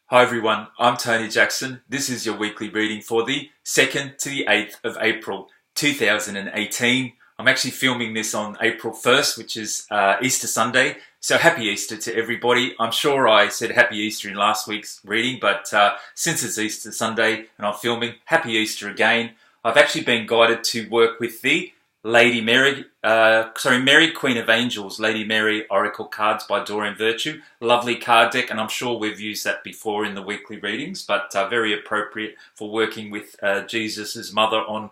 Hi everyone, I'm Tony Jackson. This is your weekly reading for the 2nd to the 8th of April 2018. I'm actually filming this on April 1st, which is Easter Sunday. So happy Easter to everybody. I'm sure I said happy Easter in last week's reading, but since it's Easter Sunday and I'm filming, happy Easter again. I've actually been guided to work with the Mary Queen of Angels, Lady Mary Oracle cards by Doreen Virtue. Lovely card deck, and I'm sure we've used that before in the weekly readings, but very appropriate for working with Jesus' mother on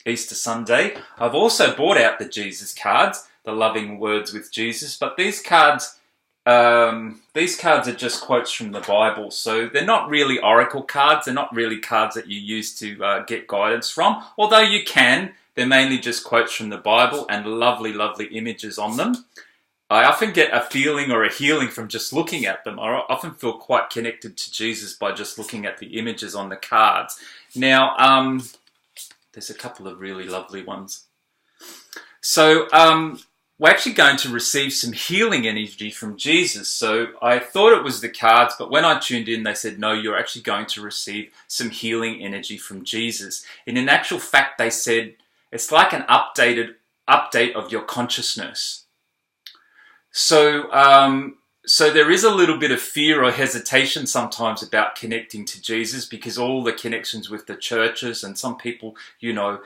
Easter Sunday. I've also brought out the Jesus cards, the Loving Words with Jesus, but these cards are just quotes from the Bible, so they're not really oracle cards. They're not really cards that you use to get guidance from, although you can. They're mainly just quotes from the Bible and lovely, lovely images on them. I often get a feeling or a healing from just looking at them. I often feel quite connected to Jesus by just looking at the images on the cards. Now, there's a couple of really lovely ones. So, we're actually going to receive some healing energy from Jesus. So I thought it was the cards, but when I tuned in, they said, no, you're actually going to receive some healing energy from Jesus. And in actual fact, they said, it's like an update of your consciousness. So there is a little bit of fear or hesitation sometimes about connecting to Jesus because all the connections with the churches and some people, a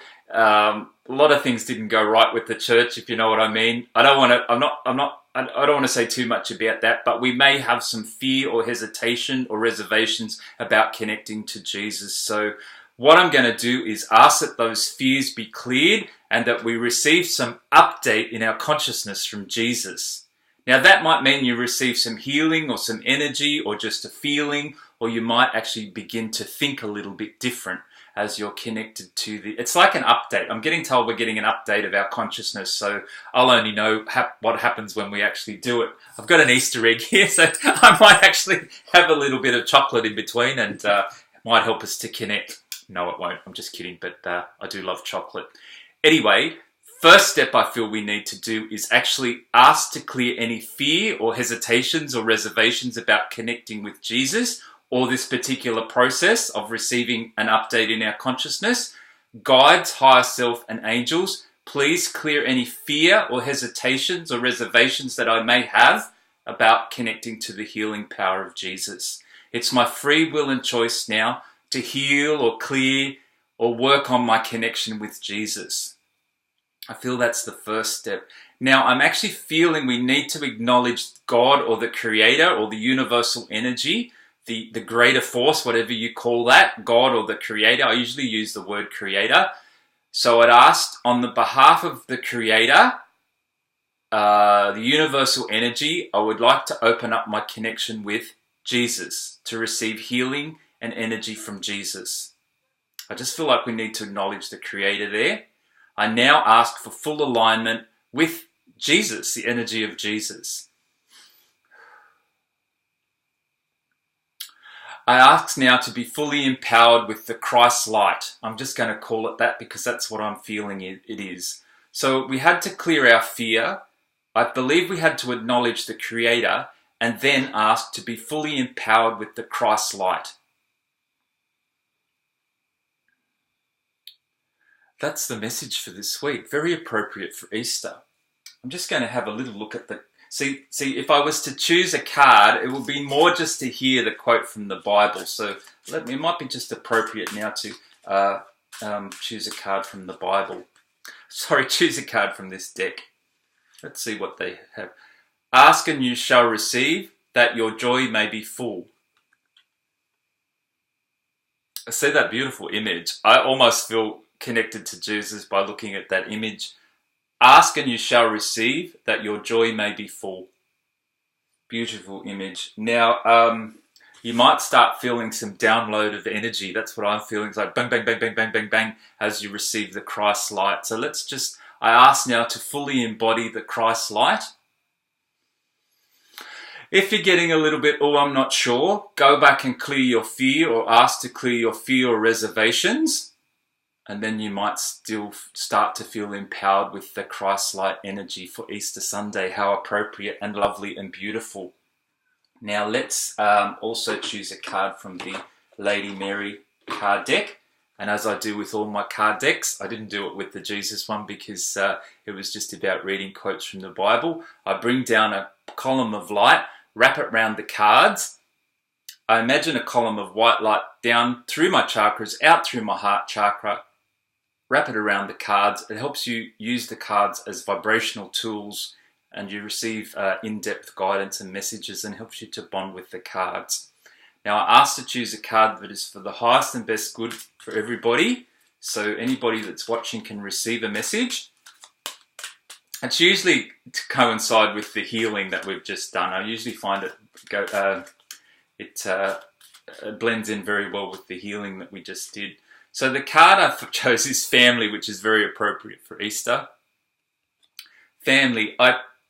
lot of things didn't go right with the church, if you know what I mean. I don't want to say too much about that, but we may have some fear or hesitation or reservations about connecting to Jesus. So what I'm going to do is ask that those fears be cleared and that we receive some update in our consciousness from Jesus. Now that might mean you receive some healing or some energy or just a feeling, or you might actually begin to think a little bit different as you're connected to it's like an update. I'm getting told we're getting an update of our consciousness, so I'll only know what happens when we actually do it. I've got an Easter egg here, so I might actually have a little bit of chocolate in between and it might help us to connect. No, it won't. I'm just kidding, but I do love chocolate. Anyway, first step I feel we need to do is actually ask to clear any fear or hesitations or reservations about connecting with Jesus or this particular process of receiving an update in our consciousness. Guides, higher self, and angels, please clear any fear or hesitations or reservations that I may have about connecting to the healing power of Jesus. It's my free will and choice now to heal or clear or work on my connection with Jesus. I feel that's the first step. Now, I'm actually feeling we need to acknowledge God or the Creator or the universal energy, the greater force, whatever you call that, God or the Creator. I usually use the word Creator. So I'd asked on the behalf of the Creator, the universal energy, I would like to open up my connection with Jesus to receive healing and energy from Jesus. I just feel like we need to acknowledge the Creator there. I now ask for full alignment with Jesus, the energy of Jesus. I ask now to be fully empowered with the Christ light. I'm just going to call it that because that's what I'm feeling it is. So we had to clear our fear. I believe we had to acknowledge the Creator and then ask to be fully empowered with the Christ light. That's the message for this week. Very appropriate for Easter. I'm just going to have a little look at See, if I was to choose a card, it would be more just to hear the quote from the Bible. So it might be just appropriate now to choose a card from the Bible. Sorry, choose a card from this deck. Let's see what they have. Ask and you shall receive, that your joy may be full. I see that beautiful image. I almost feel connected to Jesus by looking at that image. Ask and you shall receive, that your joy may be full. Beautiful image. Now, you might start feeling some download of energy. That's what I'm feeling. It's like bang, bang, bang, bang, bang, bang, bang, as you receive the Christ light. So I ask now to fully embody the Christ light. If you're getting a little bit, I'm not sure, go back and clear your fear or ask to clear your fear or reservations. And then you might still start to feel empowered with the Christ light energy for Easter Sunday. How appropriate and lovely and beautiful. Now let's also choose a card from the Lady Mary card deck. And as I do with all my card decks, I didn't do it with the Jesus one because it was just about reading quotes from the Bible. I bring down a column of light, wrap it around the cards. I imagine a column of white light down through my chakras, out through my heart chakra, wrap it around the cards. It helps you use the cards as vibrational tools, and you receive in-depth guidance and messages, and helps you to bond with the cards. Now I asked to choose a card that is for the highest and best good for everybody, so anybody that's watching can receive a message. It's usually to coincide with the healing that we've just done. I usually find it blends in very well with the healing that we just did. So the card I chose is family, which is very appropriate for Easter. Family.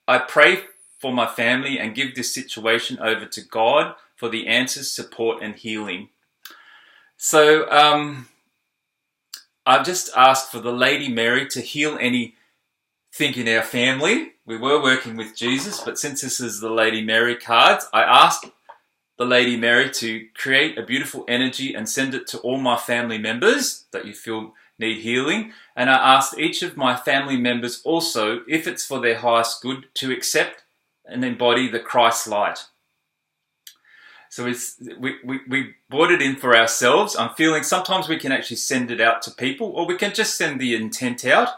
I pray for my family and give this situation over to God for the answers, support and healing. So I've just asked for the Lady Mary to heal anything in our family. We were working with Jesus, but since this is the Lady Mary cards, I asked the Lady Mary to create a beautiful energy and send it to all my family members that you feel need healing. And I asked each of my family members also, if it's for their highest good, to accept and embody the Christ light. So we brought it in for ourselves. I'm feeling sometimes we can actually send it out to people, or we can just send the intent out.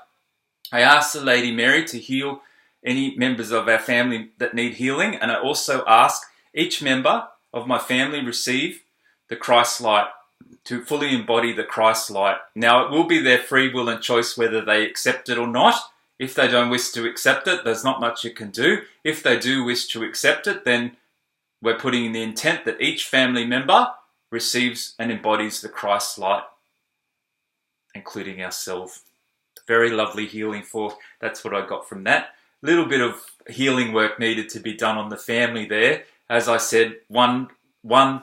I asked the Lady Mary to heal any members of our family that need healing, and I also ask each member of my family receive the Christ light, to fully embody the Christ light. Now it will be their free will and choice whether they accept it or not. If they don't wish to accept it, there's not much you can do. If they do wish to accept it, then we're putting in the intent that each family member receives and embodies the Christ light, including ourselves. Very lovely healing that's what I got from that. Little bit of healing work needed to be done on the family there. As I said, one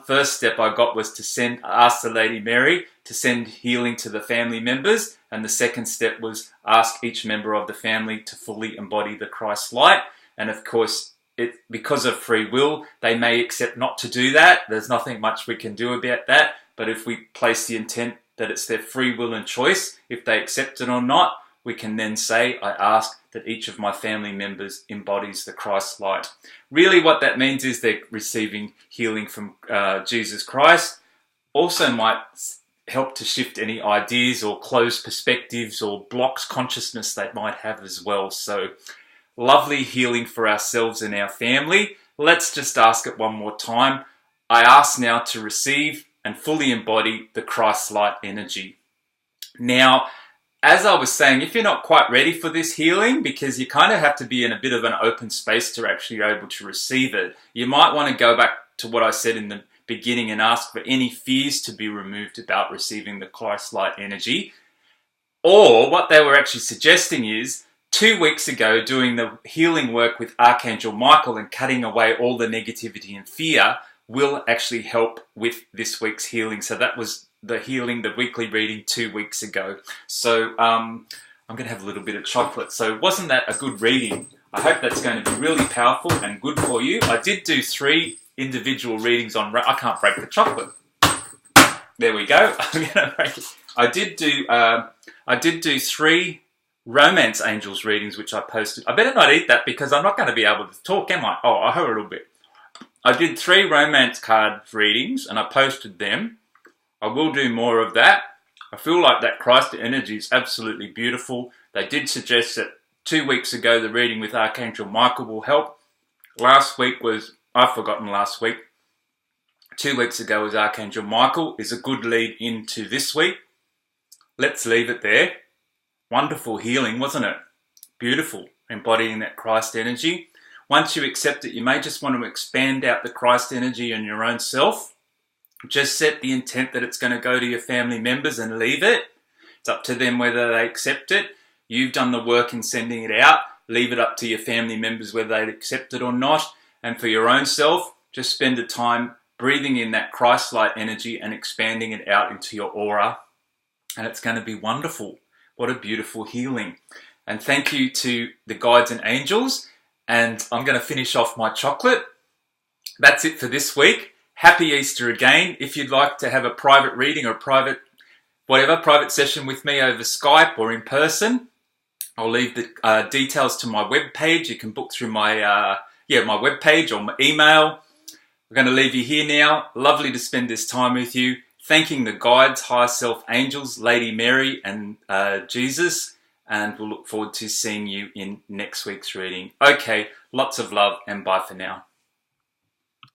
first step I got was to ask the Lady Mary to send healing to the family members, and the second step was ask each member of the family to fully embody the Christ light. And of course, because of free will, they may accept not to do that. There's nothing much we can do about that. But if we place the intent that it's their free will and choice, if they accept it or not, we can then say, I ask that each of my family members embodies the Christ light. Really what that means is they're receiving healing from Jesus Christ. Also might help to shift any ideas or closed perspectives or blocks consciousness they might have as well. So lovely healing for ourselves and our family. Let's just ask it one more time. I ask now to receive and fully embody the Christ light energy. Now, as I was saying, if you're not quite ready for this healing, because you kind of have to be in a bit of an open space to actually be able to receive it, you might want to go back to what I said in the beginning and ask for any fears to be removed about receiving the Christ light energy. Or what they were actually suggesting is, 2 weeks ago, doing the healing work with Archangel Michael and cutting away all the negativity and fear will actually help with this week's healing. So that was the healing, the weekly reading 2 weeks ago. So I'm going to have a little bit of chocolate. So wasn't that a good reading? I hope that's going to be really powerful and good for you. I did do 3 individual readings on... I can't break the chocolate. There we go. I'm going to break it. I did do 3 Romance Angels readings, which I posted. I better not eat that because I'm not going to be able to talk, am I? Oh, I heard a little bit. I did 3 romance card readings and I posted them. I will do more of that. I feel like that Christ energy is absolutely beautiful. They did suggest that 2 weeks ago the reading with Archangel Michael will help. Last week was, I've forgotten last week. 2 weeks ago was Archangel Michael, is a good lead into this week. Let's leave it there. Wonderful healing, wasn't it? Beautiful, embodying that Christ energy. Once you accept it, you may just want to expand out the Christ energy in your own self. Just set the intent that it's going to go to your family members and leave it. It's up to them whether they accept it. You've done the work in sending it out. Leave it up to your family members whether they accept it or not. And for your own self, just spend the time breathing in that Christ light energy and expanding it out into your aura. And it's going to be wonderful. What a beautiful healing. And thank you to the guides and angels. And I'm going to finish off my chocolate. That's it for this week. Happy Easter again. If you'd like to have a private reading or a private session with me over Skype or in person, I'll leave the details to my webpage. You can book through my my webpage or my email. We're going to leave you here now. Lovely to spend this time with you, thanking the guides, higher self angels, Lady Mary and Jesus, and we'll look forward to seeing you in next week's reading. Okay, lots of love and bye for now.